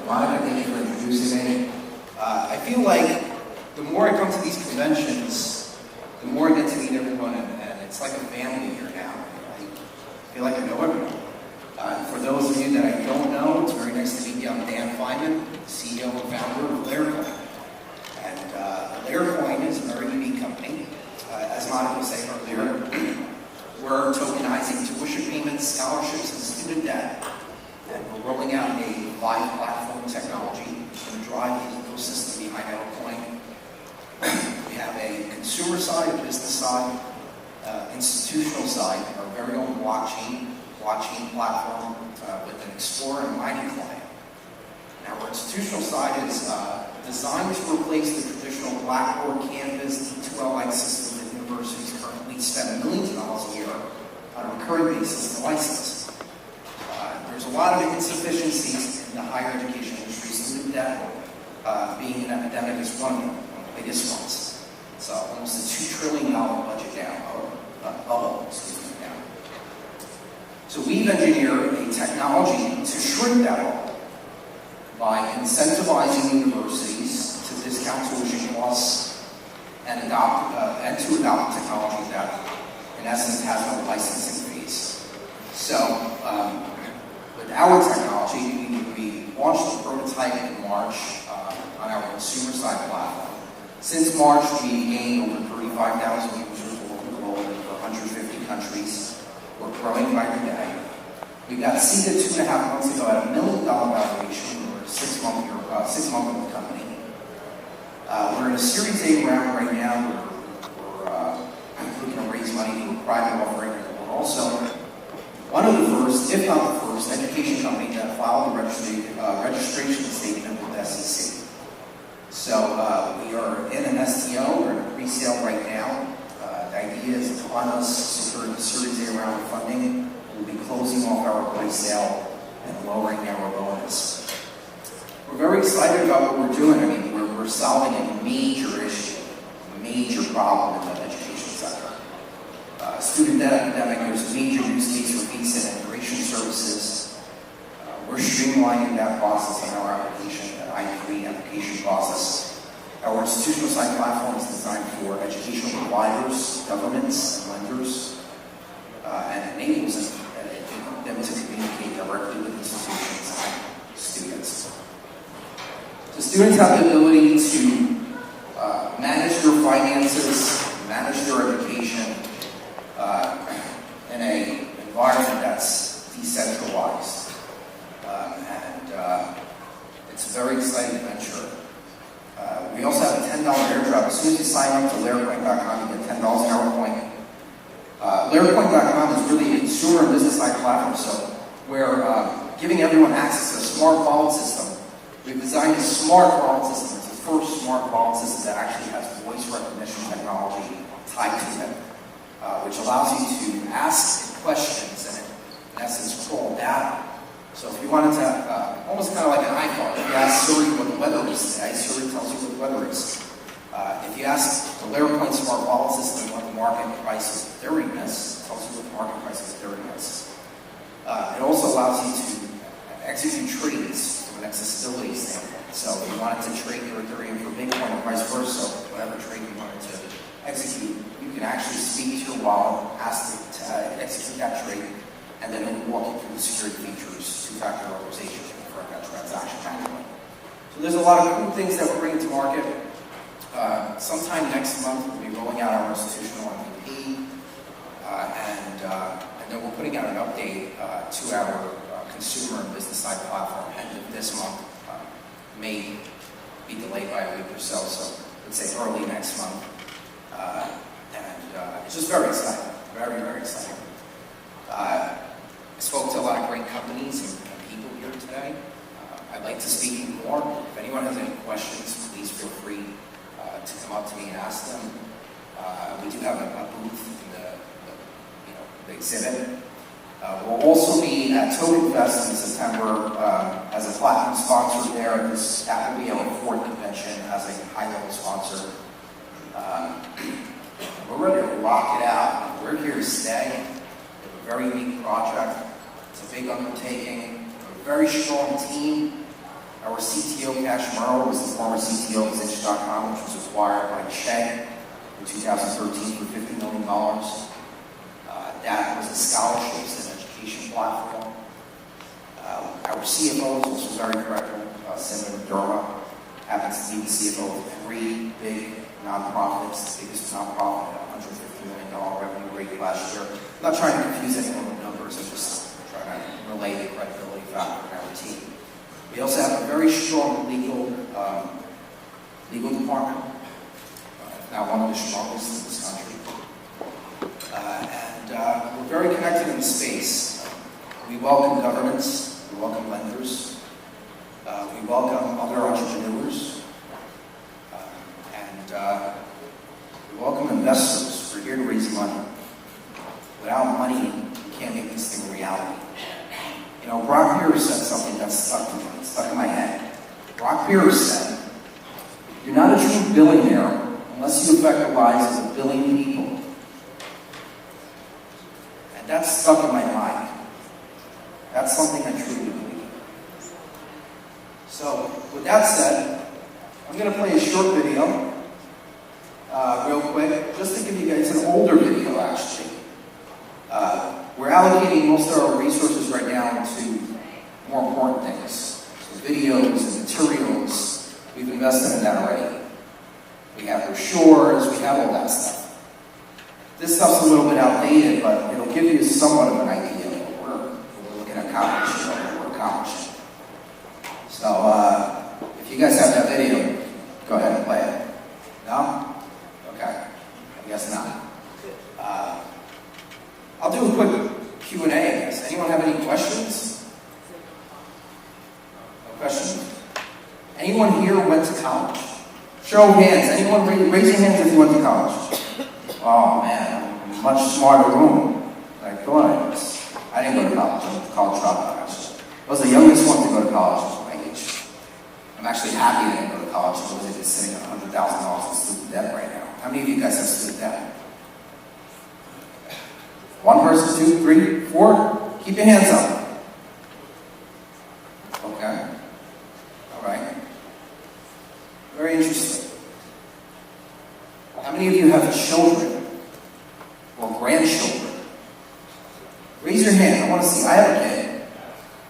Monica, thank you for introducing me. I feel like the more I come to these conventions, the more I get to meet everyone, and it's like a family here now. I feel like I know everyone. For those of you that I don't know, it's very nice to meet you. I'm Dan Fainman, CEO and founder of Larecoin. And Larecoin is a very unique company. As Monica was saying earlier, we're tokenizing tuition payments, scholarships, and student debt. And we're rolling out a live platform technology to drive the ecosystem behind Larecoin. We have a consumer side, a business side, institutional side, our very own blockchain platform with an Explorer and mining client. Now, our institutional side is designed to replace the traditional Blackboard, Canvas, D2L-like system that universities currently spend millions of dollars a year on a recurring basis to license. There's a lot of insufficiencies in the higher education industry, student debt being an epidemic is one of the biggest ones. So almost a $2 trillion budget down, bubble, down. So we've engineered a technology to shrink that bubble by incentivizing universities to discount tuition costs and to adopt technology that, in essence, has no licensing fees. So, with our technology, we launched the prototype in March on our consumer side platform. Since March, we gained over 35,000 users enrolled in over 150 countries. We're growing by the day. We got seeded 2.5 months ago at $1 million valuation. We're a six-month-old company. We're in a Series A round right now. We're looking to raise money for a private offering. We're also one of the first, if not the first, education company that filed a registration statement with the SEC. So we are in an STO, we're in a pre-sale right now. The idea is to fund us secure the Series A round of funding. We'll be closing off our pre-sale and lowering our bonus. We're very excited about what we're doing. I mean, we're solving a major issue, a major problem in the education sector. Student debt epidemic, there's a major use case for visa and immigration services. We're streamlining that process in our application, that I3 application process. Our institutional side platform is designed for educational providers, governments, and lenders, and enables them to communicate directly with institutions and students. So students have the ability to manage their finances, manage their education, in an environment that's decentralized. It's a very exciting venture. We also have a $10 airdrop. As soon as you sign up to Larecoin.com, you get $10 an hour coin. Larecoin.com is really a consumer and business side platform, so we're giving everyone access to a smart wallet system. We've designed a smart wallet system. It's the first smart wallet system that actually has voice recognition technology tied to it, which allows you to ask questions and, in essence, crawl data. So if you wanted to, almost kind of like an iPhone, if you ask Siri what the weather is today, Siri tells you what the weather is. If you ask the Larecoin Smart Wallet System what the market price of Ethereum is, it tells you what the market price of Ethereum is. It also allows you to execute trades from an accessibility standpoint. So if you wanted to trade your Ethereum for Bitcoin or vice versa, whatever trade you wanted to execute, you can actually speak to your wallet, ask it to execute that trade, and then it will walk you through the security features, two-factor authorization to confirm that transaction manually. So there's a lot of cool things that we're bringing to market. Sometime next month, we'll be rolling out our institutional MVP, and then we're putting out an update to our consumer and business side platform end of this month. May be delayed by a week or so, so let's say early next month. It's just very exciting, very, very exciting. I spoke to a lot of great companies and people here today. I'd like to speak more. If anyone has any questions, please feel free to come up to me and ask them. We do have a booth in the exhibit. We'll also be at TokenFest in September as a platinum sponsor there. That will be our fourth convention as a high-level sponsor. We're ready to rock it out. We're here to stay. We have a very unique project. It's a big undertaking. We're a very strong team. Our CTO, Cash Merrill, was the former CTO of Zinch.com, which was acquired by Chegg in 2013 for $50 million. That was a scholarships and education platform. Our CFO is also very credible. Senator Durham happens to be the CFO of 3 big nonprofits, the biggest nonprofit at $150 million revenue rate last year. I'm not trying to confuse anyone with numbers, I'm just trying to relay the credibility factor in our team. We also have a very strong legal department, now one of the strongest in this country. We're very connected in the space. We welcome governments, we welcome lenders, we welcome other entrepreneurs, and we welcome investors. We're here to raise money. Without money, you can't make this thing a reality. You know, Brock Pierce said something that's stuck in my head. Brock Pierce said, "You're not a true billionaire unless you affect the lives of a billion people." And that's stuck in my mind. That's something I truly believe. So, with that said, I'm going to play a short video, real quick, just to give you guys an older video, actually. We're allocating most of our resources right now to more important things. So videos and materials, we've invested in that already. We have brochures, we have all that stuff. This stuff's a little bit outdated, but it'll give you somewhat of an idea of what we're looking at accomplishing, what we're accomplishing. So, if you guys have that video, go ahead and play it. No? Okay. I guess not. I'll do a quick Q&A, I guess. Anyone have any questions? No questions? Anyone here went to college? Show of hands. Anyone raise your hands if you went to college? Oh man, much smarter room. I thought I was. I didn't go to college. I went to college dropout, actually. I was the youngest one to go to college at my age. I'm actually happy I didn't go to college because I'm sitting at $100,000 in student debt right now. How many of you guys have student debt? One person, 2, 3, 4? Keep your hands up. Okay. All right. Very interesting. How many of you have children or grandchildren? Raise your hand. I want to see. I have a kid.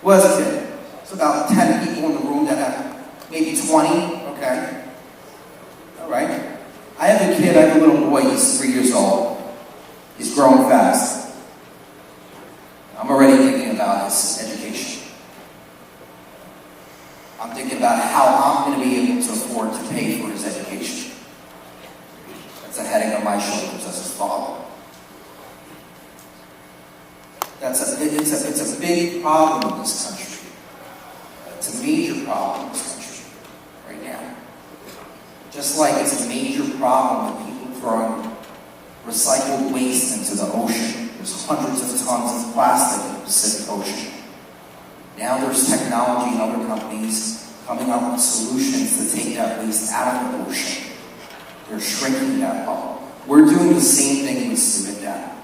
Who has a kid? It's about 10 people in the room that have maybe 20. Okay. All right. I have a kid. I have a little boy. He's 3 years old. He's growing fast. I'm already thinking about his education. I'm thinking about how I'm going to be able to afford to pay for his education. That's a headache on my shoulders as his father. It's a big problem in this country. It's a major problem in this country right now. Just like it's a major problem with people throwing recycled waste into the ocean. There's hundreds of tons of plastic in the Pacific Ocean. Now there's technology and other companies coming up with solutions to take that waste out of the ocean. They're shrinking that bubble. We're doing the same thing with student debt.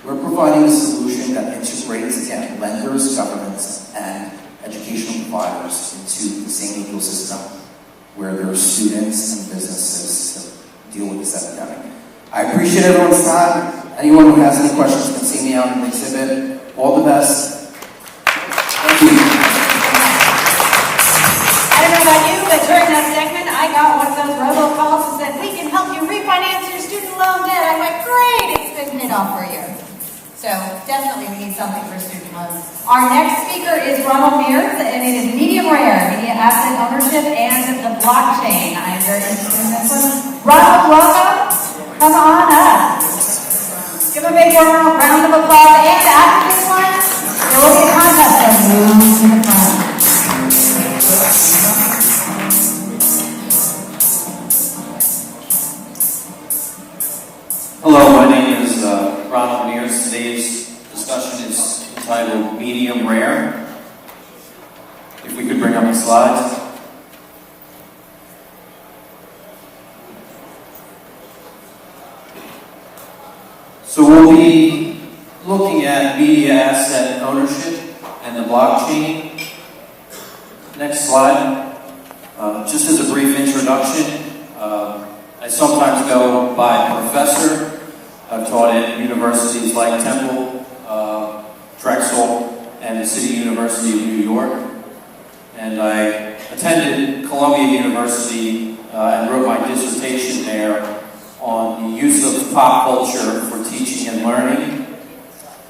We're providing a solution that integrates, again, lenders, governments, and educational providers into the same ecosystem where there are students and businesses to deal with this epidemic. I appreciate everyone's time. Anyone who has any questions can see me out in the exhibit. All the best. Thank you. I don't know about you, but during that segment, I got one of those robocalls that said, "We can help you refinance your student loan debt." I went, "Great, it's been paid off for a year." So definitely we need something for student loans. Our next speaker is Ronald Mears, and it is medium rare, media asset ownership and the blockchain. I am very interested in this one. Ronald, welcome. Come on up. Give a big round of applause. And after this one, there will be a contest that moves to the front. Hello, my name is Ronald Mears. Today's discussion is entitled Medium Rare. If we could bring up the slides. So we'll be looking at media asset ownership and the blockchain. Next slide. Just as a brief introduction, I sometimes go by professor. I've taught at universities like Temple, Drexel, and the City University of New York. And I attended Columbia University and wrote my dissertation there on the use of pop culture for teaching and learning,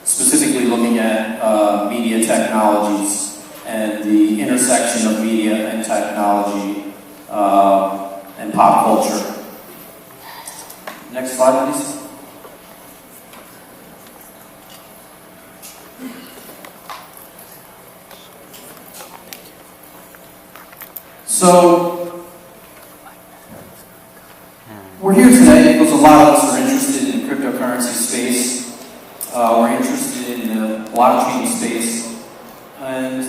specifically looking at media technologies and the intersection of media and technology and pop culture. Next slide, please. So, we're here today because a lot of us are interested in the cryptocurrency space. We're interested in the blockchain space. And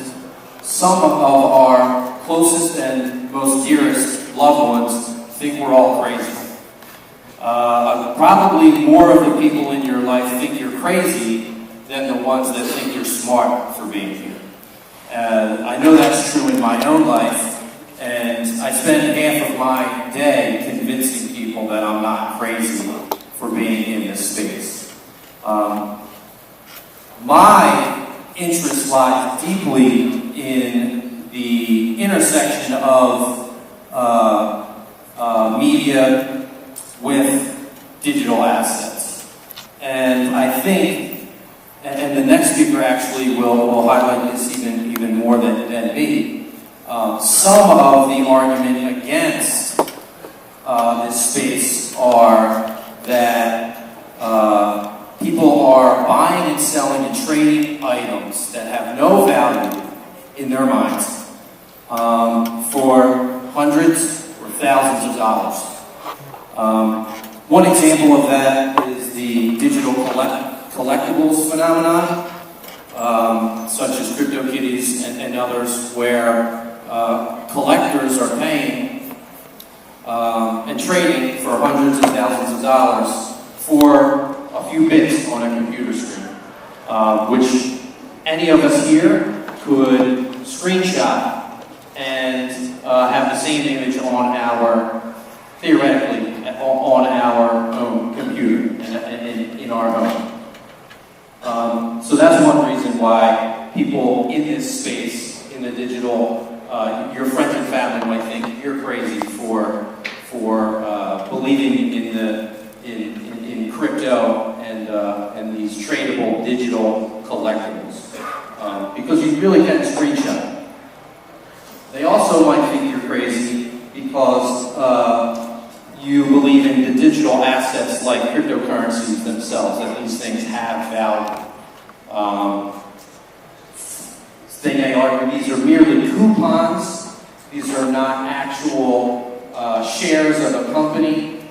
some of our closest and most dearest loved ones think we're all crazy. Probably more of the people in your life think you're crazy than the ones that think you're smart for being here. I know that's true in my own life. And I spend half of my day convincing people that I'm not crazy for being in this space. My interest lies deeply in the intersection of media with digital assets. And I think, and the next speaker actually will highlight this even more than me, some of the argument against this space are that people are buying and selling and trading items that have no value in their minds for hundreds or thousands of dollars. One example of that is the digital collectibles phenomenon, such as CryptoKitties and others, where collectors are paying and trading for hundreds of thousands of dollars for a few bits on a computer screen, which any of us here could screenshot and have the same image on our, theoretically, on our own computer, in our home. So that's one reason why people in this space, in the digital, your friends and family might think you're crazy for believing in crypto and these tradable digital collectibles, because you really can screenshot. They also might think you're crazy because you believe in the digital assets like cryptocurrencies themselves, that these things have value. They may argue these are merely coupons. These are not actual shares of a company.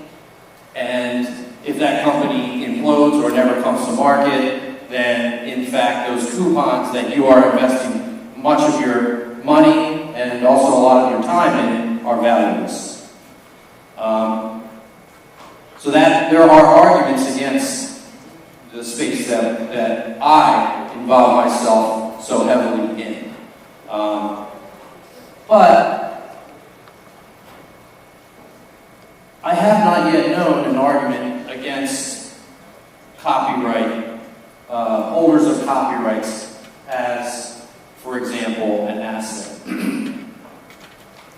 And if that company implodes or never comes to market, then in fact those coupons that you are investing much of your money and also a lot of your time in are valueless. So that there are arguments against the space that I involve myself so heavily in. But I have not yet known an argument against copyright, holders of copyrights as, for example, an asset.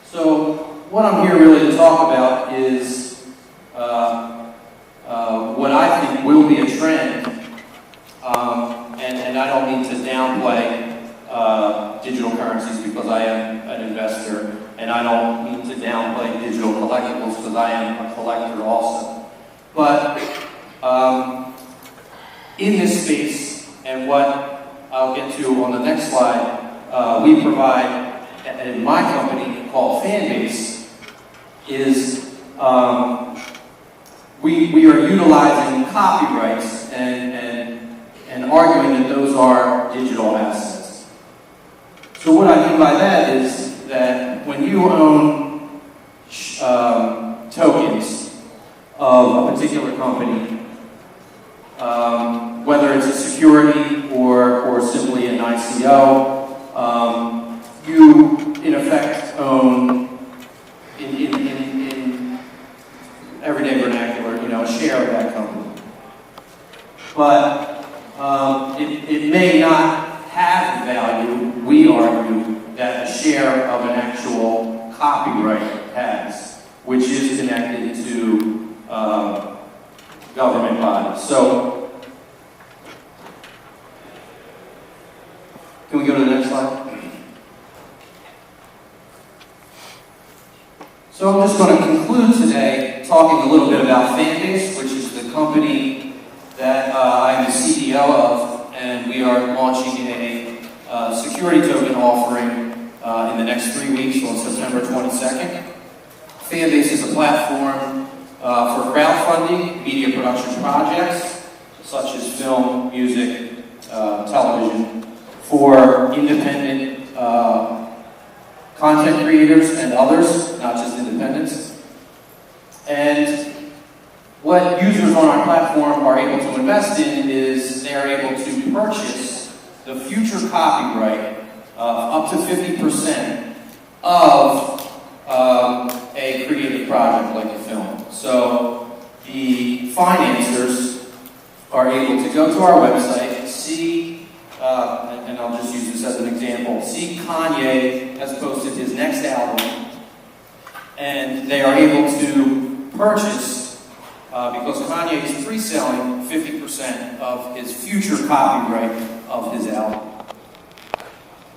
So what I'm here really to talk about is what I think will be a trend, and I don't mean to downplay digital currencies because I am an investor, and I don't mean to downplay digital collectibles because I am a collector also. But in this space, and what I'll get to on the next slide, we provide, in my company called Fainman, is we are utilizing copyrights and arguing that those are digital assets. So what I mean by that is that when you own tokens of a particular company, whether it's a security or simply an ICO, you in effect share of an actual copyright has, which is connected to government bodies. So, can we go to the next slide? So I'm just going to conclude today talking a little bit about Fainman, which is the company that I'm the CEO of, and we are launching a security token offering in the next 3 weeks on September 22nd. Fainman is a platform for crowdfunding media production projects, such as film, music, television, for independent content creators and others, not just independents. And what users on our platform are able to invest in is they are able to purchase the future copyright of up to 50% of a creative project like a film. So the financiers are able to go to our website, see, and I'll just use this as an example, see Kanye has posted his next album, and they are able to purchase, because Kanye is pre-selling 50% of his future copyright of his album.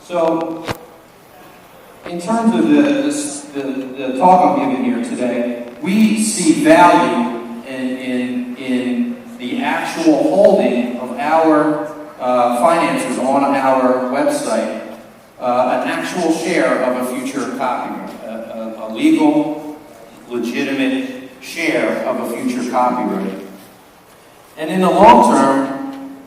So, in terms of the talk I'm giving here today, we see value in the actual holding of our finances on our website, an actual share of a future copyright, a legal, legitimate share of a future copyright. And in the long term,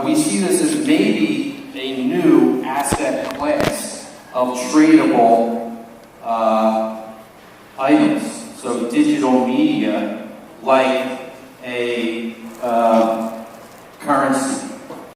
we see this as maybe a new asset class of tradable items. So digital media, like a currency.